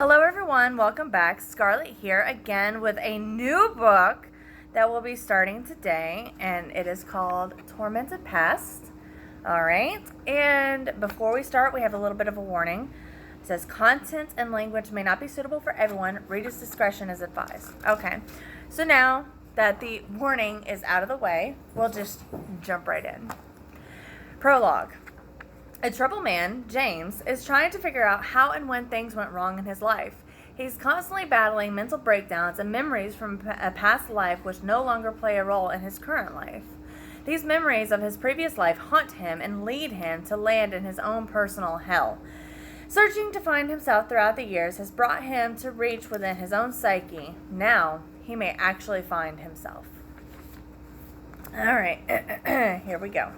Hello everyone, welcome back. Scarlett here again with a new book that we'll be starting today, and it is called Tormented Past. Alright, and before we start, we have a little bit of a warning. It says content and language may not be suitable for everyone. Reader's discretion is advised. Okay, so now that the warning is out of the way, we'll just jump right in. Prologue. A troubled man, James, is trying to figure out how and when things went wrong in his life. He's constantly battling mental breakdowns and memories from a past life which no longer play a role in his current life. These memories of his previous life haunt him and lead him to land in his own personal hell. Searching to find himself throughout the years has brought him to reach within his own psyche. Now, he may actually find himself. Alright, here we go.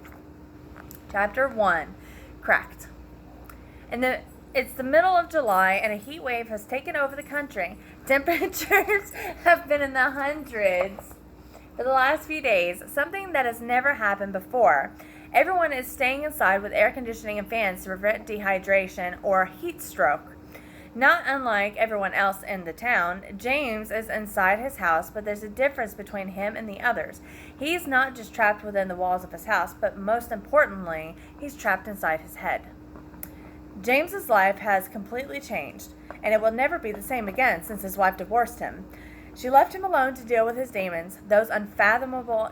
Chapter 1. Cracked. It's the middle of July and a heat wave has taken over the country. Temperatures have been in the hundreds for the last few days, something that has never happened before. Everyone is staying inside with air conditioning and fans to prevent dehydration or heat stroke. Not unlike everyone else in the town, James is inside his house, but there's a difference between him and the others. He's not just trapped within the walls of his house, but most importantly, he's trapped inside his head. James's life has completely changed, and it will never be the same again since his wife divorced him. She left him alone to deal with his demons, those unfathomable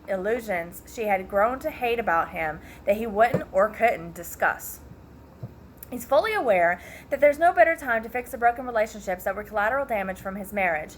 illusions she had grown to hate about him that he wouldn't or couldn't discuss. He's fully aware that there's no better time to fix the broken relationships that were collateral damage from his marriage.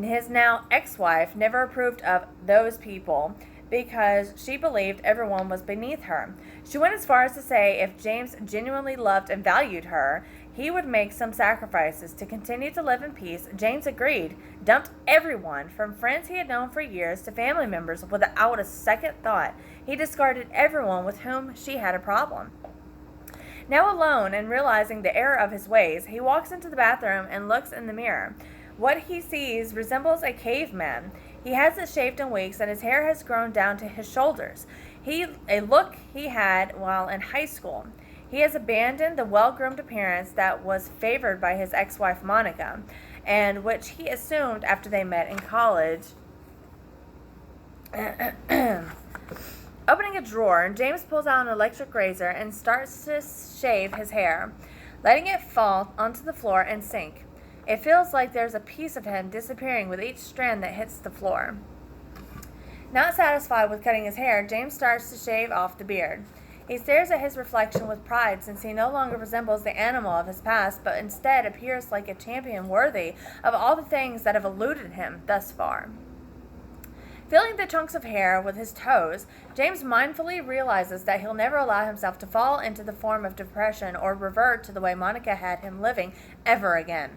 His now ex-wife never approved of those people because she believed everyone was beneath her. She went as far as to say if James genuinely loved and valued her, he would make some sacrifices to continue to live in peace. James agreed, dumped everyone from friends he had known for years to family members without a second thought. He discarded everyone with whom she had a problem. Now alone and realizing the error of his ways, he walks into the bathroom and looks in the mirror. What he sees resembles a caveman. He hasn't shaved in weeks and his hair has grown down to his shoulders. A look he had while in high school. He has abandoned the well-groomed appearance that was favored by his ex-wife Monica, and which he assumed after they met in college. Opening a drawer, James pulls out an electric razor and starts to shave his hair, letting it fall onto the floor and sink. It feels like there's a piece of him disappearing with each strand that hits the floor. Not satisfied with cutting his hair, James starts to shave off the beard. He stares at his reflection with pride since he no longer resembles the animal of his past, but instead appears like a champion worthy of all the things that have eluded him thus far. Feeling the chunks of hair with his toes, James mindfully realizes that he'll never allow himself to fall into the form of depression or revert to the way Monica had him living ever again.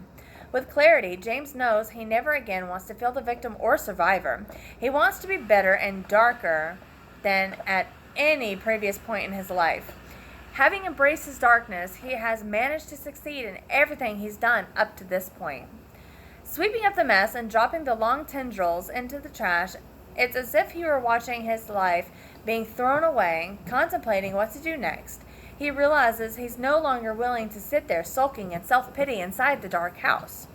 With clarity, James knows he never again wants to feel the victim or survivor. He wants to be better and darker than at any previous point in his life. Having embraced his darkness, he has managed to succeed in everything he's done up to this point. Sweeping up the mess and dropping the long tendrils into the trash, it's as if he were watching his life being thrown away, contemplating what to do next. He realizes he's no longer willing to sit there sulking in self-pity inside the dark house.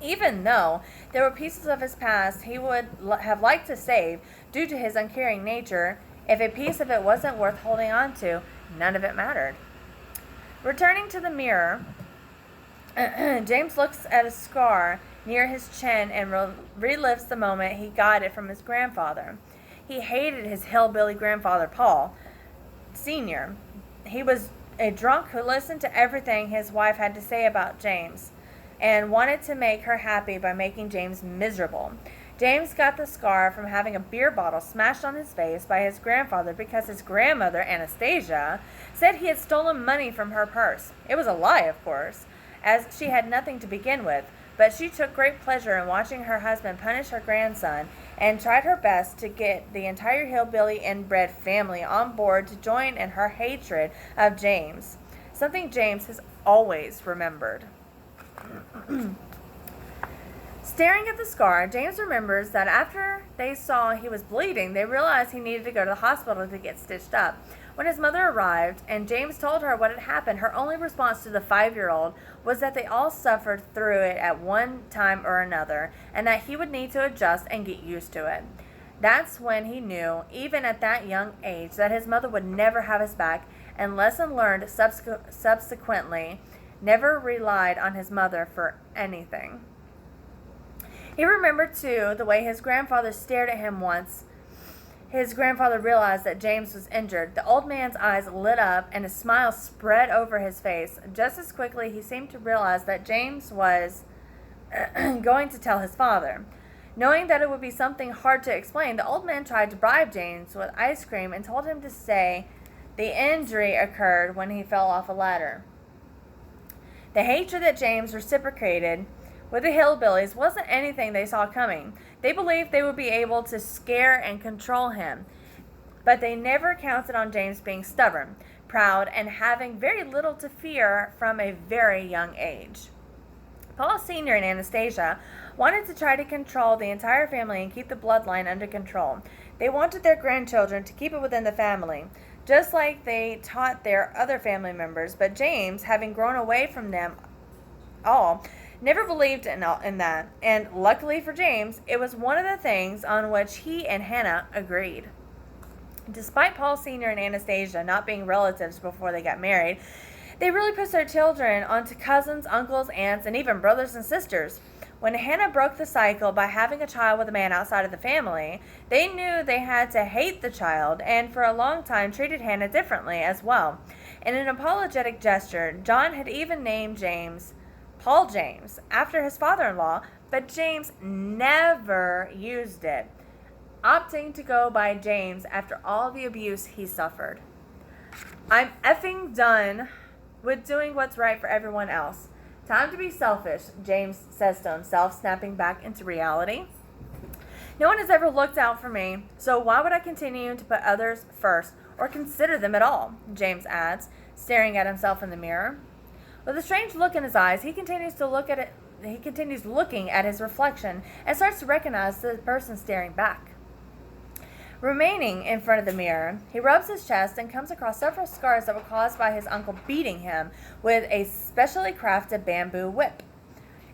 Even though there were pieces of his past he would have liked to save due to his uncaring nature, if a piece of it wasn't worth holding on to, none of it mattered. Returning to the mirror, James looks at a scar near his chin and relives the moment he got it from his grandfather. He hated his hillbilly grandfather, Paul Sr. He was a drunk who listened to everything his wife had to say about James and wanted to make her happy by making James miserable. James got the scar from having a beer bottle smashed on his face by his grandfather because his grandmother, Anastasia, said he had stolen money from her purse. It was a lie, of course, as she had nothing to begin with, but she took great pleasure in watching her husband punish her grandson and tried her best to get the entire hillbilly inbred family on board to join in her hatred of James, something James has always remembered. Staring at the scar, James remembers that after they saw he was bleeding, they realized he needed to go to the hospital to get stitched up. When his mother arrived and James told her what had happened, her only response to the 5-year-old was that they all suffered through it at one time or another, and that he would need to adjust and get used to it. That's when he knew, even at that young age, that his mother would never have his back, and lesson learned subsequently, never relied on his mother for anything. He remembered, too, the way his grandfather stared at him once. His grandfather realized that James was injured. The old man's eyes lit up, and a smile spread over his face. Just as quickly, he seemed to realize that James was going to tell his father. Knowing that it would be something hard to explain, the old man tried to bribe James with ice cream and told him to say the injury occurred when he fell off a ladder. The hatred that James reciprocated with the hillbillies wasn't anything they saw coming. They believed they would be able to scare and control him, but they never counted on James being stubborn, proud, and having very little to fear from a very young age. Paul Sr. and Anastasia wanted to try to control the entire family and keep the bloodline under control. They wanted their grandchildren to keep it within the family, just like they taught their other family members, but James, having grown away from them all, never believed in that, and luckily for James, it was one of the things on which he and Hannah agreed. Despite Paul Sr. and Anastasia not being relatives before they got married, they really pushed their children onto cousins, uncles, aunts, and even brothers and sisters. When Hannah broke the cycle by having a child with a man outside of the family, they knew they had to hate the child, and for a long time treated Hannah differently as well. In an apologetic gesture, John had even named James Paul James, after his father-in-law, but James never used it, opting to go by James after all the abuse he suffered. I'm effing done with doing what's right for everyone else. Time to be selfish, James says to himself, snapping back into reality. No one has ever looked out for me, so why would I continue to put others first or consider them at all? James adds, staring at himself in the mirror. With a strange look in his eyes, he continues looking at his reflection and starts to recognize the person staring back. Remaining in front of the mirror, he rubs his chest and comes across several scars that were caused by his uncle beating him with a specially crafted bamboo whip.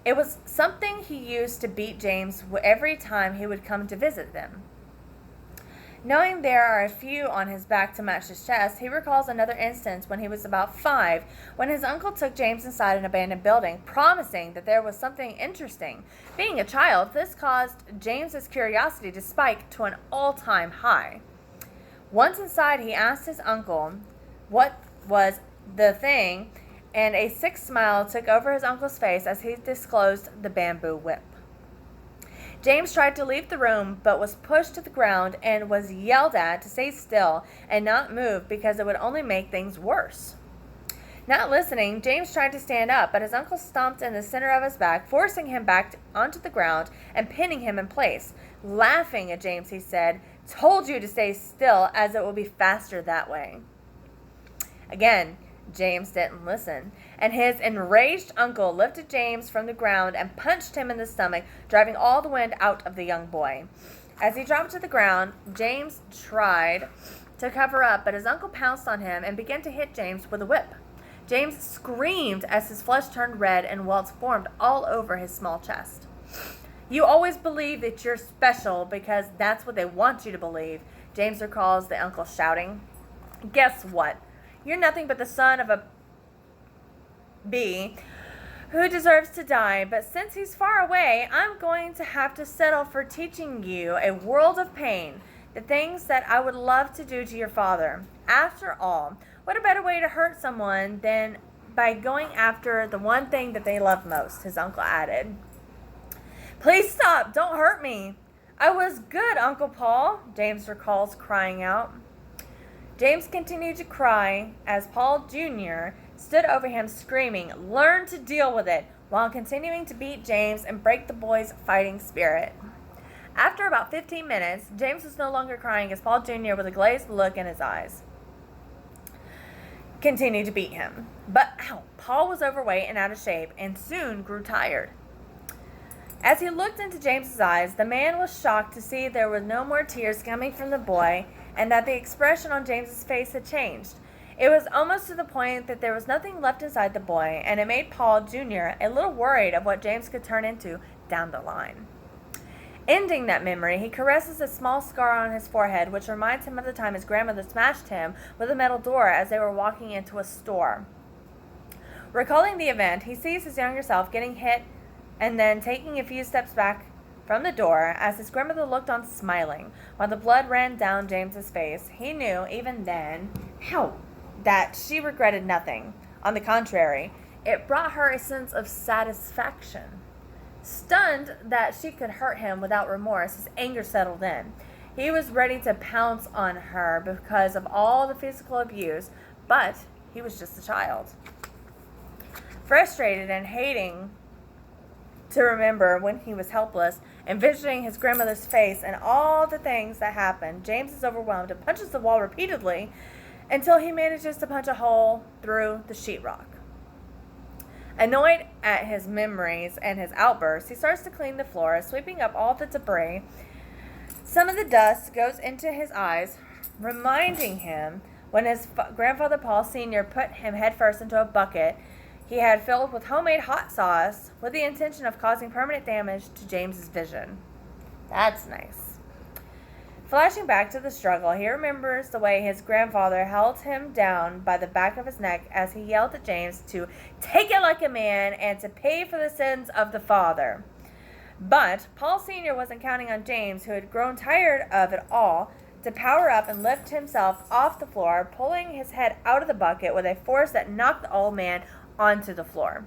It was something he used to beat James every time he would come to visit them. Knowing there are a few on his back to match his chest, he recalls another instance when he was about 5, when his uncle took James inside an abandoned building, promising that there was something interesting. Being a child, this caused James's curiosity to spike to an all-time high. Once inside, he asked his uncle what was the thing, and a sick smile took over his uncle's face as he disclosed the bamboo whip. James tried to leave the room, but was pushed to the ground and was yelled at to stay still and not move because it would only make things worse. Not listening, James tried to stand up, but his uncle stomped in the center of his back, forcing him back onto the ground and pinning him in place. Laughing at James, he said, "Told you to stay still, as it will be faster that way." Again, James didn't listen, and his enraged uncle lifted James from the ground and punched him in the stomach, driving all the wind out of the young boy. As he dropped to the ground, James tried to cover up, but his uncle pounced on him and began to hit James with a whip. James screamed as his flesh turned red and welts formed all over his small chest. "You always believe that you're special because that's what they want you to believe," James recalls the uncle shouting. "Guess what? You're nothing but the son of a bee who deserves to die, but since he's far away, I'm going to have to settle for teaching you a world of pain, the things that I would love to do to your father. After all, what a better way to hurt someone than by going after the one thing that they love most," his uncle added. "Please stop, don't hurt me. I was good, Uncle Paul," James recalls crying out. James continued to cry as Paul Jr. stood over him screaming, "Learn to deal with it," while continuing to beat James and break the boy's fighting spirit. After about 15 minutes, James was no longer crying as Paul Jr., with a glazed look in his eyes, continued to beat him. But Paul was overweight and out of shape and soon grew tired. As he looked into James's eyes, the man was shocked to see there were no more tears coming from the boy and that the expression on James's face had changed. It was almost to the point that there was nothing left inside the boy, and it made Paul Jr. a little worried of what James could turn into down the line. Ending that memory, he caresses a small scar on his forehead, which reminds him of the time his grandmother smashed him with a metal door as they were walking into a store. Recalling the event, he sees his younger self getting hit and then taking a few steps back from the door as his grandmother looked on smiling, while the blood ran down James's face. He knew, even then, that she regretted nothing. On the contrary, it brought her a sense of satisfaction. Stunned that she could hurt him without remorse, his anger settled in. He was ready to pounce on her because of all the physical abuse, but he was just a child. Frustrated and hating to remember when he was helpless, envisioning his grandmother's face and all the things that happened, James is overwhelmed and punches the wall repeatedly until he manages to punch a hole through the sheetrock. Annoyed at his memories and his outbursts, he starts to clean the floor, sweeping up all the debris. Some of the dust goes into his eyes, reminding him when his grandfather Paul Sr. put him headfirst into a bucket he had filled with homemade hot sauce with the intention of causing permanent damage to James's vision. That's nice. Flashing back to the struggle, he remembers the way his grandfather held him down by the back of his neck as he yelled at James to take it like a man and to pay for the sins of the father. But Paul Sr. wasn't counting on James, who had grown tired of it all, to power up and lift himself off the floor, pulling his head out of the bucket with a force that knocked the old man onto the floor.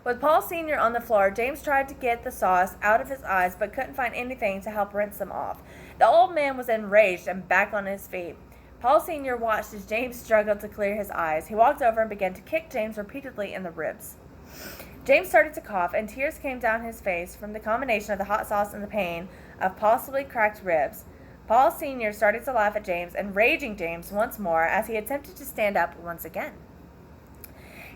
With Paul Sr. on the floor, James tried to get the sauce out of his eyes but couldn't find anything to help rinse them off. The old man was enraged and back on his feet. Paul Sr. watched as James struggled to clear his eyes. He walked over and began to kick James repeatedly in the ribs. James started to cough, and tears came down his face from the combination of the hot sauce and the pain of possibly cracked ribs. Paul Sr. started to laugh at James, enraging James once more as he attempted to stand up once again.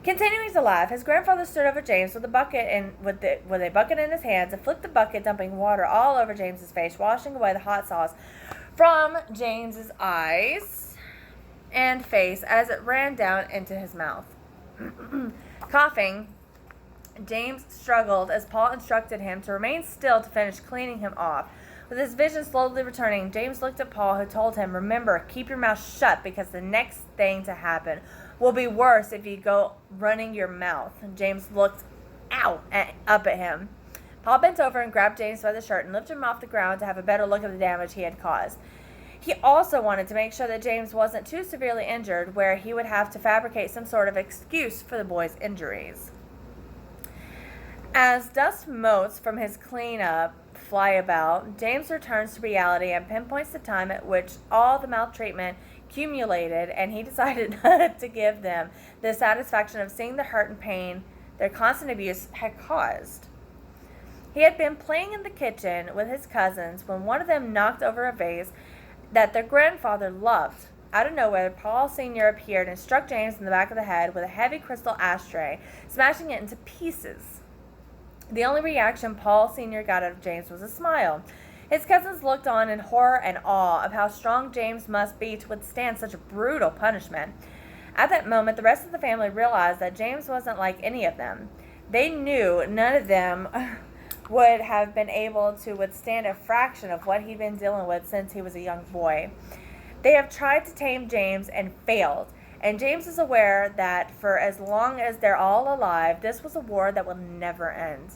Continuing to laugh, his grandfather stood over James with a bucket in his hands and flipped the bucket, dumping water all over James's face, washing away the hot sauce from James's eyes and face as it ran down into his mouth. Coughing, James struggled as Paul instructed him to remain still to finish cleaning him off. With his vision slowly returning, James looked at Paul, who told him, "Remember, keep your mouth shut because the next thing to happen will be worse if you go running your mouth." James looked up at him. Paul bent over and grabbed James by the shirt and lifted him off the ground to have a better look at the damage he had caused. He also wanted to make sure that James wasn't too severely injured, where he would have to fabricate some sort of excuse for the boy's injuries. As dust motes from his cleanup fly about, James returns to reality and pinpoints the time at which all the maltreatment accumulated, and he decided not to give them the satisfaction of seeing the hurt and pain their constant abuse had caused. He had been playing in the kitchen with his cousins when one of them knocked over a vase that their grandfather loved. Out of nowhere, Paul Sr. appeared and struck James in the back of the head with a heavy crystal ashtray, smashing it into pieces. The only reaction Paul Sr. got out of James was a smile. His cousins looked on in horror and awe of how strong James must be to withstand such a brutal punishment. At that moment, the rest of the family realized that James wasn't like any of them. They knew none of them would have been able to withstand a fraction of what he'd been dealing with since he was a young boy. They have tried to tame James and failed, and James is aware that for as long as they're all alive, this was a war that will never end.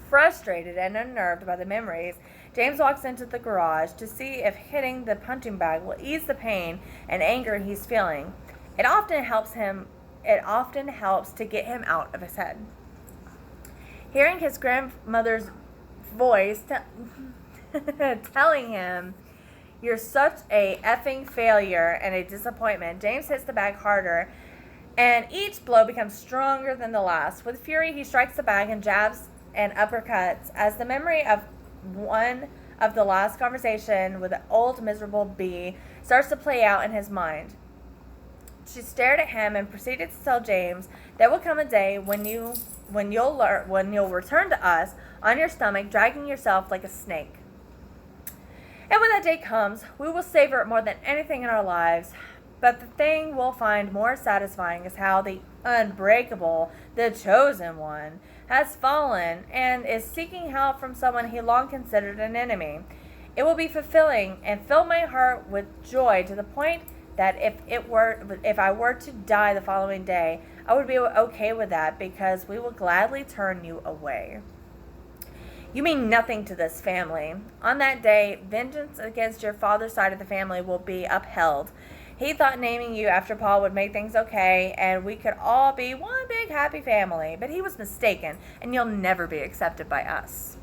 Frustrated and unnerved by the memories, James walks into the garage to see if hitting the punching bag will ease the pain and anger he's feeling. It often helps to get him out of his head. Hearing his grandmother's voice telling him, "You're such a effing failure and a disappointment," James hits the bag harder, and each blow becomes stronger than the last. With fury, he strikes the bag and jabs and uppercuts as the memory of one of the last conversation with the old miserable bee starts to play out in his mind. She stared at him and proceeded to tell James, "There will come a day when you'll return to us on your stomach, dragging yourself like a snake." And when that day comes, we will savor it more than anything in our lives. But the thing we'll find more satisfying is how the unbreakable, the chosen one, has fallen and is seeking help from someone he long considered an enemy. It will be fulfilling and fill my heart with joy to the point that if I were to die the following day, I would be okay with that because we will gladly turn you away. You mean nothing to this family. On that day, vengeance against your father's side of the family will be upheld. He thought naming you after Paul would make things okay, and we could all be one big happy family, but he was mistaken, and you'll never be accepted by us.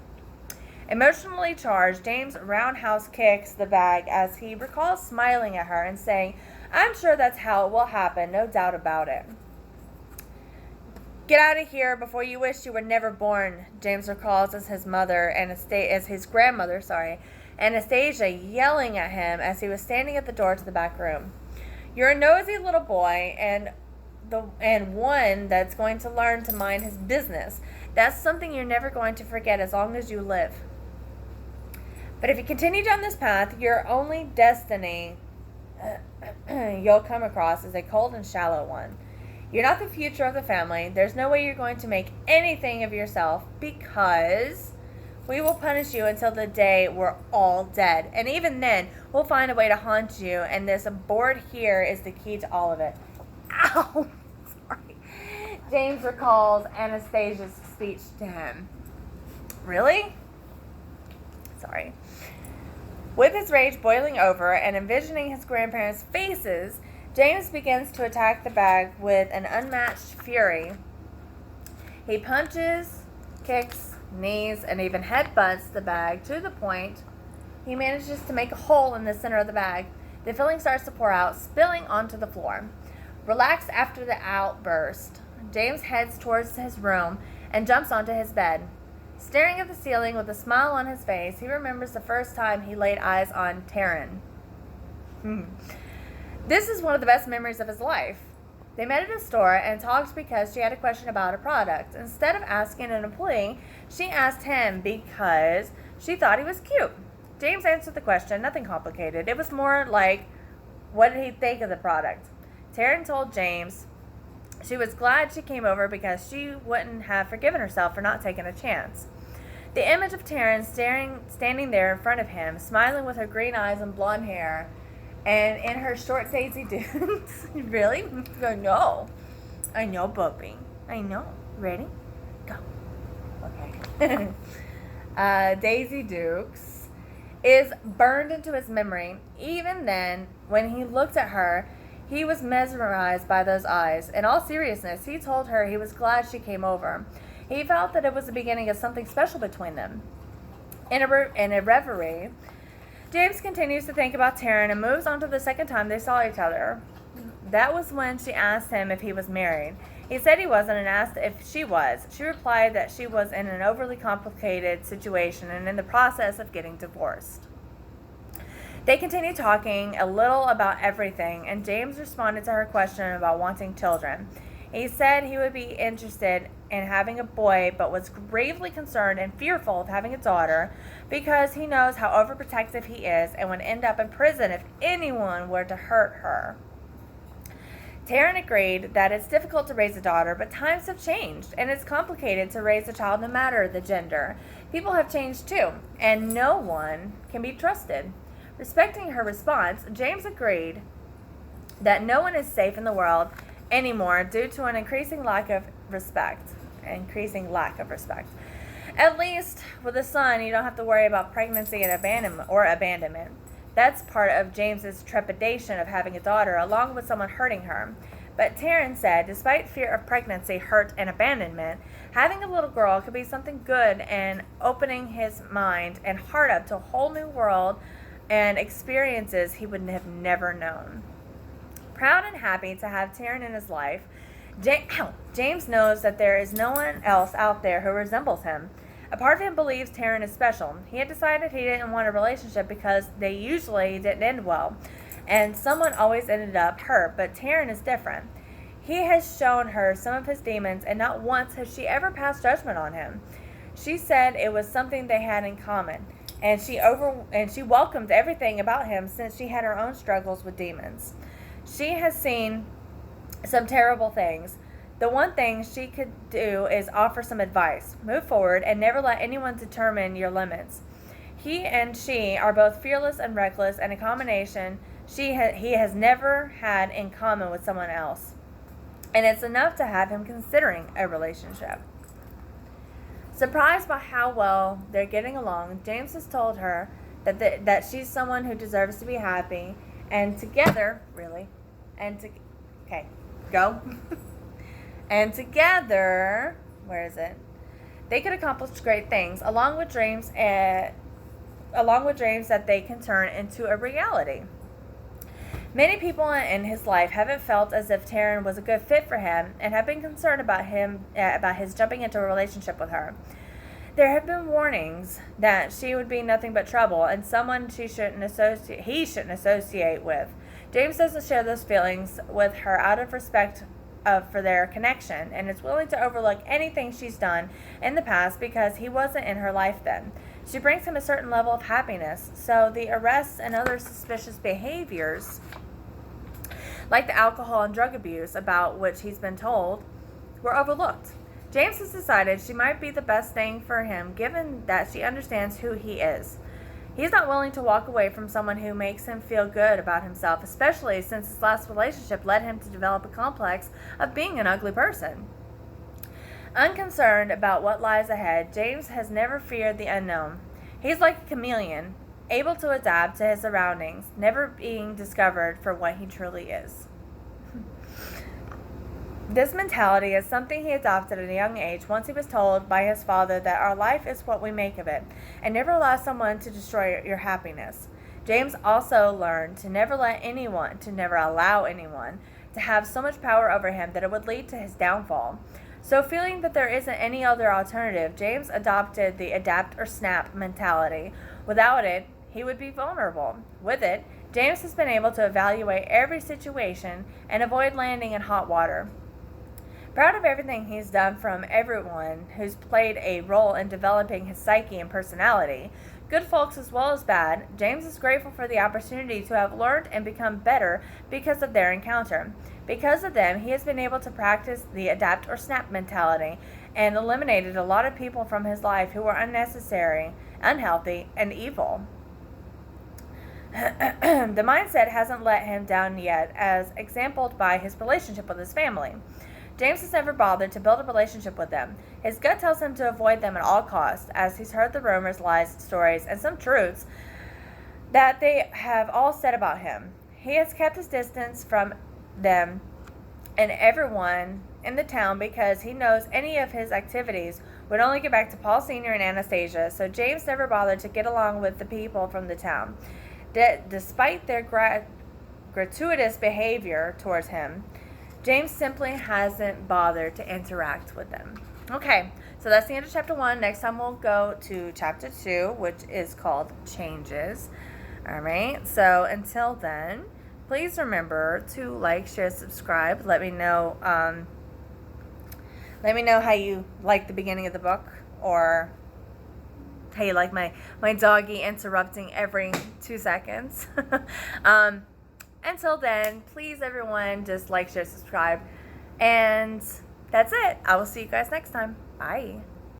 Emotionally charged, James roundhouse kicks the bag as he recalls smiling at her and saying, I'm sure that's how it will happen, no doubt about it. Get out of here before you wish you were never born, James recalls as his grandmother, Anastasia, yelling at him as he was standing at the door to the back room. You're a nosy little boy and one that's going to learn to mind his business. That's something you're never going to forget as long as you live. But if you continue down this path, your only destiny you'll come across is a cold and shallow one. You're not the future of the family. There's no way you're going to make anything of yourself because we will punish you until the day we're all dead. And even then, we'll find a way to haunt you, and this board here is the key to all of it. Ow! Sorry. James recalls Anastasia's speech to him. Really? Sorry. With his rage boiling over and envisioning his grandparents' faces, James begins to attack the bag with an unmatched fury. He punches, kicks, knees, and even headbutts the bag to the point he manages to make a hole in the center of the bag. The filling starts to pour out, spilling onto the floor. Relaxed after the outburst, James heads towards his room and jumps onto his bed. Staring at the ceiling with a smile on his face, he remembers the first time he laid eyes on Taryn. This is one of the best memories of his life. They met at a store and talked because she had a question about a product. Instead of asking an employee, she asked him because she thought he was cute. James answered the question, nothing complicated. It was more like, what did he think of the product? Taryn told James she was glad she came over because she wouldn't have forgiven herself for not taking a chance. The image of Taryn standing there in front of him, smiling with her green eyes and blonde hair, and in her short Daisy Dukes. Really? I know, Bubby. I know. Ready? Go. Okay. Daisy Dukes is burned into his memory. Even then, when he looked at her, he was mesmerized by those eyes. In all seriousness, he told her he was glad she came over. He felt that it was the beginning of something special between them. In a reverie, James continues to think about Taryn and moves on to the second time they saw each other. That was when she asked him if he was married. He said he wasn't and asked if she was. She replied that she was in an overly complicated situation and in the process of getting divorced. They continued talking a little about everything, and James responded to her question about wanting children. He said he would be interested in having a boy, but was gravely concerned and fearful of having a daughter because he knows how overprotective he is and would end up in prison if anyone were to hurt her. Taryn agreed that it's difficult to raise a daughter, but times have changed, and it's complicated to raise a child no matter the gender. People have changed too, and no one can be trusted. Respecting her response, James agreed that no one is safe in the world anymore due to an increasing lack of respect. At least with a son, you don't have to worry about pregnancy and abandonment. That's part of James's trepidation of having a daughter, along with someone hurting her. But Taryn said, despite fear of pregnancy, hurt, and abandonment, having a little girl could be something good and opening his mind and heart up to a whole new world and experiences he would have never known. Proud and happy to have Taryn in his life, James knows that there is no one else out there who resembles him. A part of him believes Taryn is special. He had decided he didn't want a relationship because they usually didn't end well, and someone always ended up hurt, but Taryn is different. He has shown her some of his demons, and not once has she ever passed judgment on him. She said it was something they had in common. and she welcomed everything about him since she had her own struggles with demons. She has seen some terrible things. The one thing she could do is offer some advice. Move forward and never let anyone determine your limits. He and she are both fearless and reckless, and a combination he has never had in common with someone else. And it's enough to have him considering a relationship. Surprised by how well they're getting along, James has told her that she's someone who deserves to be happy, and together, okay, go. And together, where is it? They could accomplish great things, along with dreams that they can turn into a reality. Many people in his life haven't felt as if Taryn was a good fit for him and have been concerned about his jumping into a relationship with her. There have been warnings that she would be nothing but trouble and someone he shouldn't associate with. James doesn't share those feelings with her out of respect for their connection, and is willing to overlook anything she's done in the past because he wasn't in her life then. She brings him a certain level of happiness, so the arrests and other suspicious behaviors, like the alcohol and drug abuse about which he's been told, were overlooked. James has decided she might be the best thing for him, given that she understands who he is. He's not willing to walk away from someone who makes him feel good about himself, especially since his last relationship led him to develop a complex of being an ugly person. Unconcerned about what lies ahead, James has never feared the unknown. He's like a chameleon, able to adapt to his surroundings, never being discovered for what he truly is. This mentality is something he adopted at a young age once he was told by his father that our life is what we make of it, and never allow someone to destroy your happiness. James also learned to never allow anyone to have so much power over him that it would lead to his downfall. So feeling that there isn't any other alternative, James adopted the adapt or snap mentality. Without it, he would be vulnerable. With it, James has been able to evaluate every situation and avoid landing in hot water. Proud of everything he's done from everyone who's played a role in developing his psyche and personality, good folks as well as bad, James is grateful for the opportunity to have learned and become better because of their encounter. Because of them, he has been able to practice the adapt or snap mentality and eliminated a lot of people from his life who were unnecessary, unhealthy, and evil. The mindset hasn't let him down yet, as exemplified by his relationship with his family. James has never bothered to build a relationship with them. His gut tells him to avoid them at all costs, as he's heard the rumors, lies, stories, and some truths that they have all said about him. He has kept his distance from them and everyone in the town because he knows any of his activities would only get back to Paul Sr. and Anastasia, so James never bothered to get along with the people from the town. Despite their gratuitous behavior towards him, James simply hasn't bothered to interact with them. Okay, so that's the end of chapter 1. Next time we'll go to chapter 2, which is called Changes. All right, so until then, please remember to like, share, subscribe. Let me know how you like the beginning of the book, or how you like my doggy interrupting every 2 seconds. Until then, please everyone, just like, share, subscribe. And that's it. I will see you guys next time. Bye.